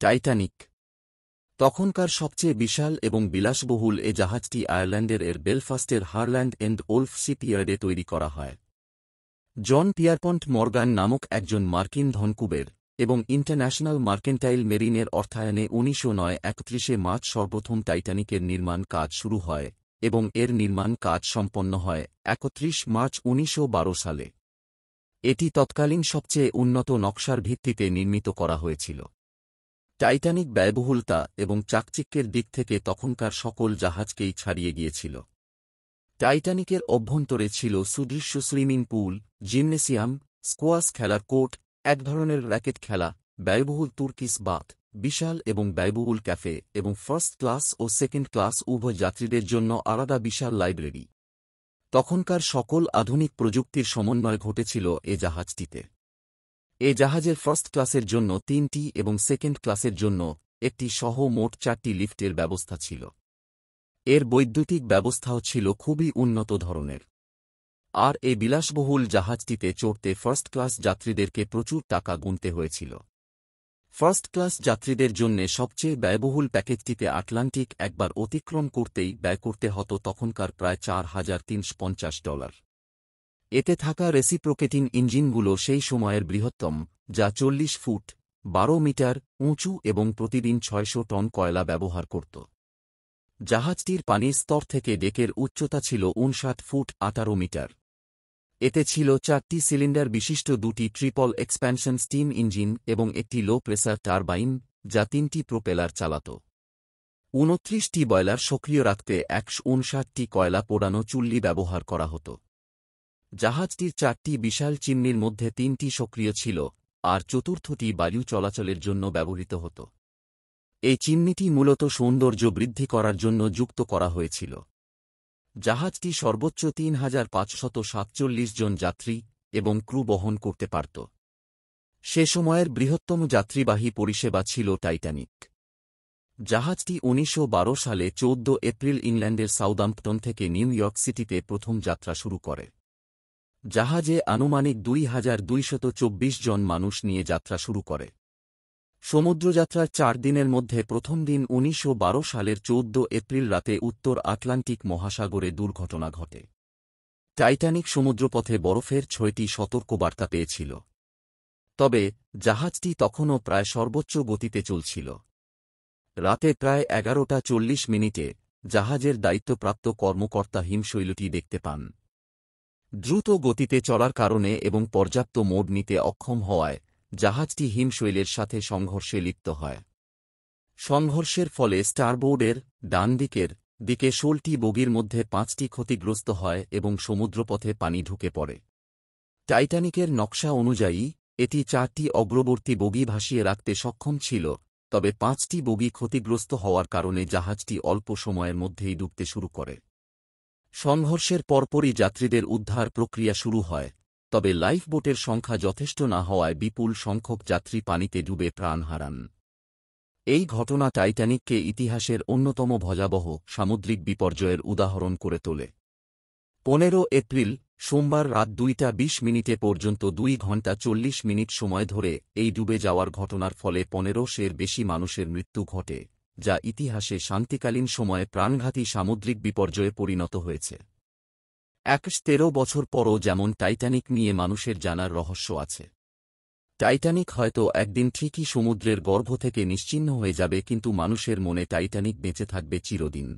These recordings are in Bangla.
টাইটানিক তখনকার সবচেয়ে বিশাল এবং বিলাসবহুল এ জাহাজটি আয়ারল্যান্ডের বেলফাস্টের হারল্যান্ড এন্ড ওল্ফ শিপইয়ার্ডে তৈরি করা হয়। জন পিয়ারপন্ট মর্গান নামক একজন মার্কিন ধনকুবের এবং ইন্টারন্যাশনাল মার্কেন্টাইল মেরিনের অর্থায়নে 1931 মার্চ সর্বপ্রথম টাইটানিকের নির্মাণ কাজ শুরু হয় এবং এর নির্মাণ কাজ সম্পন্ন হয় 31 মার্চ 1912 সালে। এটি তৎকালীন সবচেয়ে উন্নত নকশার ভিত্তিতে নির্মিত করা হয়েছিল। টাইটানিক ব্যয়বহুলতা এবং চাকচিক্যের দিক থেকে তখনকার সকল জাহাজকেই ছাড়িয়ে গিয়েছিল। টাইটানিকের অভ্যন্তরে ছিল সুদৃশ্য সুইমিং পুল, জিমনেসিয়াম, স্কোয়াশ খেলার কোর্ট, এক ধরনের র্যাকেট খেলা, ব্যয়বহুল তুর্কিশ বাথ, বিশাল এবং ব্যয়বহুল ক্যাফে এবং ফার্স্ট ক্লাস ও সেকেন্ড ক্লাস উভয় যাত্রীদের জন্য আলাদা বিশাল লাইব্রেরি। তখনকার সকল আধুনিক প্রযুক্তির সমন্বয় ঘটেছিল এ জাহাজটিতে। এ জাহাজের ফার্স্ট ক্লাসের জন্য 3টি এবং সেকেন্ড ক্লাসের জন্য একটি সহ মোট 4টি লিফটের ব্যবস্থা ছিল। এর বৈদ্যুতিক ব্যবস্থাও ছিল খুবই উন্নত ধরনের। আর এ বিলাসবহুল জাহাজটিতে চড়তে ফার্স্ট ক্লাস যাত্রীদেরকে প্রচুর টাকা গুনতে হয়েছিল। ফার্স্ট ক্লাস যাত্রীদের জন্য সবচেয়ে ব্যয়বহুল প্যাকেজটিতে আটলান্টিক একবার অতিক্রম করতেই ব্যয় করতে হতো তখনকার প্রায় $4,350। এতে থাকা রেসিপ্রোকেটিং ইঞ্জিনগুলো সেই সময়ের বৃহত্তম, যা 40 ফুট 12 মিটার উঁচু এবং প্রতিদিন 600 টন কয়লা ব্যবহার করত। জাহাজটির পানির স্তর থেকে ডেকের উচ্চতা ছিল 59 ফুট 18 মিটার। এতে ছিল 4টি সিলিন্ডার বিশিষ্ট 2টি ট্রিপল এক্সপ্যানশন স্টিম ইঞ্জিন এবং একটি লো প্রেসার টারবাইন, যা 3টি প্রোপেলার চালাত। 29টি বয়লার সক্রিয় রাখতে 159টি কয়লা পোড়ানো চুল্লি ব্যবহার করা হতো। জাহাজটির 4টি বিশাল চিমনির মধ্যে 3টি সক্রিয় ছিল, আর চতুর্থটি বায়ু চলাচলের জন্য ব্যবহৃত হতো। এই চিমনিটি মূলত সৌন্দর্য বৃদ্ধি করার জন্য যুক্ত করা হয়েছিল। জাহাজটি সর্বোচ্চ 3,547 জন যাত্রী এবং ক্রু বহন করতে পারত। সে সময়ের বৃহত্তম যাত্রীবাহী পরিষেবা ছিল টাইটানিক। জাহাজটি 1912 সালে 14 এপ্রিল ইংল্যান্ডের সাউদাম্পটন থেকে নিউ ইয়র্ক সিটিতে প্রথম যাত্রা শুরু করে। জাহাজে আনুমানিক 2,224 জন মানুষ নিয়ে যাত্রা শুরু করে। সমুদ্রযাত্রার 4 দিনের মধ্যে প্রথম দিন 1912 সালের 14 এপ্রিল রাতে উত্তর আটলান্টিক মহাসাগরে দুর্ঘটনা ঘটে। টাইটানিক সমুদ্রপথে বরফের 6টি সতর্কবার্তা পেয়েছিল। তবে জাহাজটি তখনও প্রায় সর্বোচ্চ গতিতে চলছিল। রাতে প্রায় 11:40 জাহাজের দায়িত্বপ্রাপ্ত কর্মকর্তা হিমশৈলটি দেখতে পান। দ্রুত গতিতে চলার কারণে এবং পর্যাপ্ত মোড় নিতে অক্ষম হওয়ায় জাহাজটি হিমশৈলের সাথে সংঘর্ষে লিপ্ত হয়। সংঘর্ষের ফলে স্টারবোর্ডের ডান দিকে 16টি বগির মধ্যে 5টি ক্ষতিগ্রস্ত হয় এবং সমুদ্রপথে পানি ঢুকে পড়ে। টাইটানিকের নকশা অনুযায়ী এটি 4টি অগ্রবর্তী বগি ভাসিয়ে রাখতে সক্ষম ছিল, তবে 5টি বগি ক্ষতিগ্রস্ত হওয়ার কারণে জাহাজটি অল্প সময়ের মধ্যেই ডুবতে শুরু করে। সংঘর্ষের পরপরই যাত্রীদের উদ্ধার প্রক্রিয়া শুরু হয়, তবে লাইফবোটের সংখ্যা যথেষ্ট না হওয়ায় বিপুল সংখ্যক যাত্রী পানিতে ডুবে প্রাণ হারান। এই ঘটনা টাইটানিককে ইতিহাসের অন্যতম ভয়াবহ সামুদ্রিক বিপর্যয়ের উদাহরণ করে তোলে। 15 এপ্রিল সোমবার রাত 2:20 পর্যন্ত 2 ঘণ্টা 40 মিনিট সময় ধরে এই ডুবে যাওয়ার ঘটনার ফলে 1500-এর বেশি মানুষের মৃত্যু ঘটে, যা ইতিহাসে শান্তিকালীন সময়ে প্রাণঘাতী সামুদ্রিক বিপর্যয়ে পরিণত হয়েছে। 13 বছর পরও যেমন টাইটানিক নিয়ে মানুষের জানার রহস্য আছে। টাইটানিক হয়তো একদিন ঠিকই সমুদ্রের গর্ভ থেকে নিশ্চিহ্ন হয়ে যাবে, কিন্তু মানুষের মনে টাইটানিক বেঁচে থাকবে চিরদিন।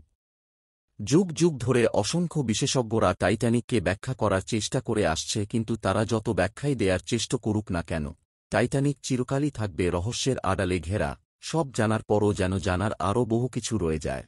যুগ যুগ ধরে অসংখ্য বিশেষজ্ঞরা টাইটানিককে ব্যাখ্যা করার চেষ্টা করে আসছে, কিন্তু তারা যত ব্যাখ্যাই দেয়ার চেষ্টা করুক না কেন, টাইটানিক চিরকালই থাকবে রহস্যের আড়ালে ঘেরা। সব জানার পরও যেন জানার আরও বহু কিছু রয়ে যায়।